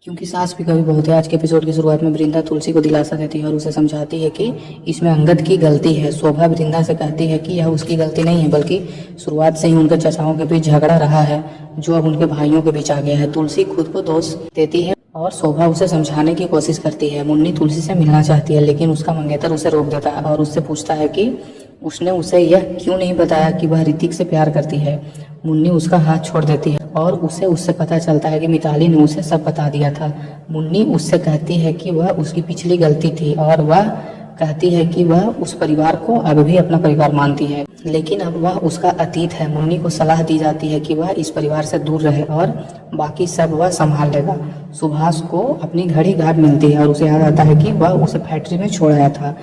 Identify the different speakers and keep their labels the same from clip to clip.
Speaker 1: क्योंकि सास भी कभी बहुत है। आज के एपिसोड की शुरुआत में वृंदा तुलसी को दिलासा देती है और उसे समझाती है कि इसमें अंगद की गलती है। शोभा वृंदा से कहती है कि यह उसकी गलती नहीं है, बल्कि शुरुआत से ही उनके चचाओं के बीच झगड़ा रहा है जो अब उनके भाइयों के बीच आ गया है। तुलसी खुद को दोष देती है और शोभा उसे समझाने की कोशिश करती है। मुन्नी तुलसी से मिलना चाहती है, लेकिन उसका मंगेतर उसे रोक देता है और उससे पूछता है कि उसने उसे यह क्यों नहीं बताया कि वह ऋतिक से प्यार करती है। मुन्नी उसका हाथ छोड़ देती है और उससे पता चलता है कि मिताली ने उसे सब बता दिया था। मुन्नी उससे कहती है कि वह उसकी पिछली गलती थी और वह कहती है कि वह उस परिवार को अब भी अपना परिवार मानती है, लेकिन अब वह उसका अतीत है। मुन्नी को सलाह दी जाती है कि वह इस परिवार से दूर रहे और बाकी सब वह संभाल लेगा। सुभाष को अपनी घड़ी गायब मिलती है और उसे याद आता है कि वह उसे फैक्ट्री में छोड़ आया था।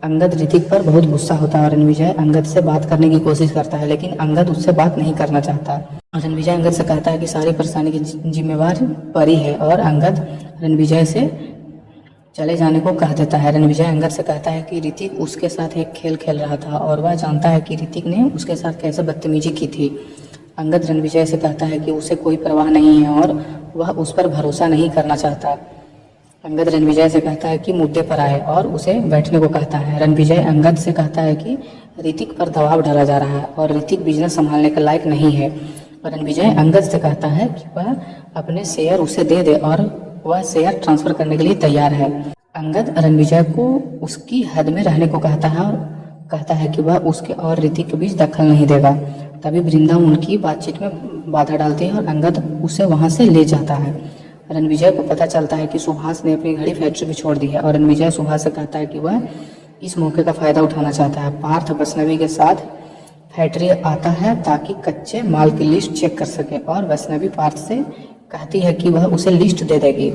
Speaker 1: अंगद ऋतिक पर बहुत गुस्सा होता है और रणविजय अंगद से बात करने की कोशिश करता है, लेकिन अंगद उससे बात नहीं करना चाहता। रणविजय अंगद से कहता है कि सारी परेशानी की जिम्मेवार परी है और अंगद रणविजय से चले जाने को कह देता है। रणविजय अंगद से कहता है कि ऋतिक उसके साथ एक खेल खेल रहा था और वह जानता है कि ऋतिक ने उसके साथ कैसे बदतमीजी की थी। अंगद रणविजय से कहता है कि उसे कोई परवाह नहीं है और वह उस पर भरोसा नहीं करना चाहता। अंगद रणविजय से कहता है कि मुद्दे पर आए और उसे बैठने को कहता है। रणविजय अंगद से कहता है कि ऋतिक पर दबाव डाला जा रहा है और ऋतिक बिजनेस संभालने के लायक नहीं है। रणविजय अंगद से कहता है कि वह अपने शेयर उसे दे दे और वह शेयर ट्रांसफर करने के लिए तैयार है। अंगद रणविजय को उसकी हद में रहने को कहता है और कहता है कि वह उसके और ऋतिक के बीच दखल नहीं देगा। तभी वृंदा उनकी बातचीत में बाधा डालती है और अंगद उसे वहां से ले जाता है। रणविजय को पता चलता है कि सुभाष ने अपनी घड़ी फैक्ट्री में छोड़ दी है और रणविजय सुभाष से कहता है कि वह इस मौके का फायदा उठाना चाहता है। पार्थ वैष्णवी के साथ फैक्ट्री आता है ताकि कच्चे माल की लिस्ट चेक कर सके और वैष्णवी पार्थ से कहती है कि वह उसे लिस्ट दे देगी।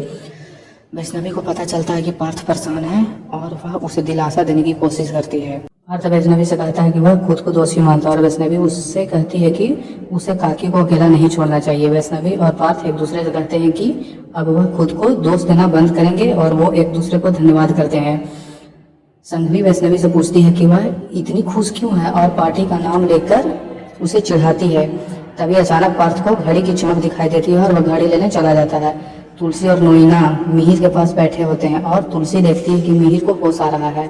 Speaker 1: वैष्णवी को पता चलता है कि पार्थ परेशान है और वह उसे दिलासा देने की कोशिश करती है। पार्थ वैष्णवी से कहता है कि वह खुद को दोषी मानता है और वैष्णवी उससे कहती है कि उसे काकी को अकेला नहीं छोड़ना चाहिए। वैष्णवी और पार्थ एक दूसरे से कहते हैं कि अब वह खुद को दोष देना बंद करेंगे और वो एक दूसरे को धन्यवाद करते हैं। संघवी वैष्णवी से पूछती है कि वह इतनी खुश क्यों है और पार्टी का नाम लेकर उसे चिढ़ाती है। तभी अचानक पार्थ को घड़ी की चमक दिखाई देती है और वह घड़ी लेने चला जाता है। तुलसी और नोइना मिहिर के पास बैठे होते हैं और तुलसी देखती है कि मिहिर को होश आ रहा है।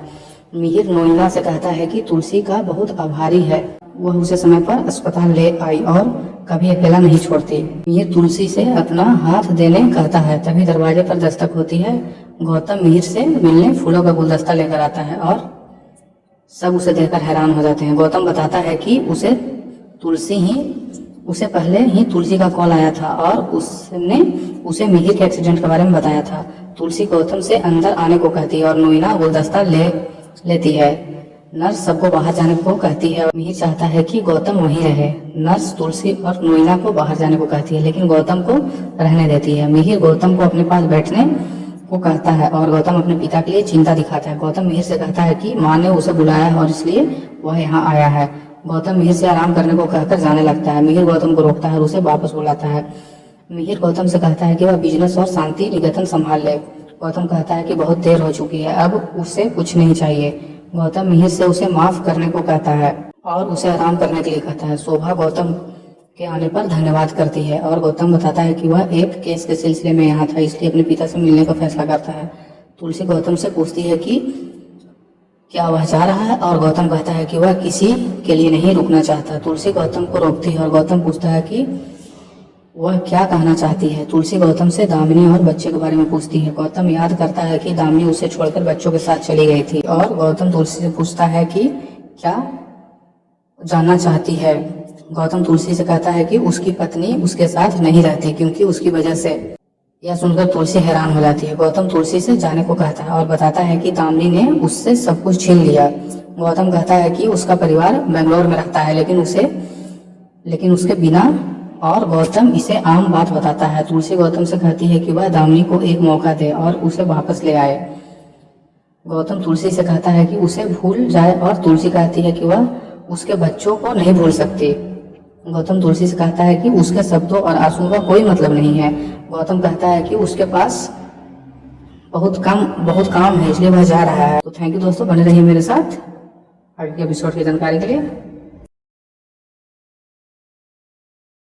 Speaker 1: मिहिर नोइना से कहता है कि तुलसी का बहुत आभारी है, वह उसे समय पर अस्पताल ले आई और कभी अकेला नहीं छोड़ती। मिहिर तुलसी से अपना हाथ देने कहता है। तभी दरवाजे पर दस्तक होती है। गौतम मिहिर से मिलने फूलों का गुलदस्ता लेकर आता है और सब उसे देखकर हैरान हो जाते हैं। गौतम बताता है कि उसे पहले ही तुलसी का कॉल आया था और उसने उसे मिहिर के एक्सीडेंट के बारे में बताया था। तुलसी गौतम से अंदर आने को कहती है और नोइना गुलदस्ता लेती है। नर्स सबको बाहर जाने को कहती है। मिहिर चाहता है कि गौतम वहीं रहे। नर्स तुलसी और नोइना को बाहर जाने को कहती है, लेकिन गौतम को रहने देती है। मिहिर गौतम को अपने पास बैठने को कहता है और गौतम अपने पिता के लिए चिंता दिखाता है। गौतम मिहिर से कहता है कि माँ ने उसे बुलाया है और इसलिए वह यहाँ आया है। गौतम मिहिर से आराम करने को कहकर जाने लगता है। मिहिर गौतम को रोकता है और उसे वापस बुलाता है। मिहिर गौतम से कहता है कि वह बिजनेस और शांति निकेतन संभाल ले। गौतम कहता है कि बहुत देर हो चुकी है, अब उसे कुछ नहीं चाहिए। गौतम मिहिर से उसे माफ करने को कहता है और उसे आराम करने के लिए कहता है। शोभा गौतम के आने पर धन्यवाद करती है और गौतम बताता है कि वह एक केस के सिलसिले में यहाँ था, इसलिए अपने पिता से मिलने का फैसला करता है। तुलसी गौतम से पूछती है कि क्या वह जा रहा है और गौतम कहता है कि वह किसी के लिए नहीं रुकना चाहता। तुलसी गौतम को रोकती है और गौतम पूछता है कि वह क्या कहना चाहती है। तुलसी गौतम से दामिनी और बच्चे के बारे में पूछती है। गौतम याद करता है कि दामिनी उसे छोड़कर बच्चों के साथ चली गई थी और गौतम तुलसी से पूछता है कि क्या जानना चाहती है। गौतम तुलसी से कहता है कि उसकी पत्नी उसके साथ नहीं रहती क्योंकि उसकी वजह से। यह सुनकर तुलसी हैरान हो जाती है। गौतम तुलसी से जाने को कहता है और बताता है कि दामिनी ने उससे सब कुछ छीन लिया। गौतम कहता है कि उसका परिवार बेंगलोर में रहता है, लेकिन उसके बिना, और गौतम इसे आम बात बताता है। तुलसी गौतम से कहती है कि वह दामिनी को एक मौका दे और उसे वापस ले आए। गौतम तुलसी से कहता है कि उसे भूल जाए और तुलसी कहती है कि वह उसके बच्चों को नहीं भूल सकती। गौतम तुलसी से कहता है कि उसके शब्दों और आंसुओं का कोई मतलब नहीं है। गौतम कहता है कि उसके पास बहुत काम है, इसलिए वह जा रहा है। तो थैंक यू दोस्तों, बने रहिए मेरे साथ आगे के एपिसोड की जानकारी के लिए।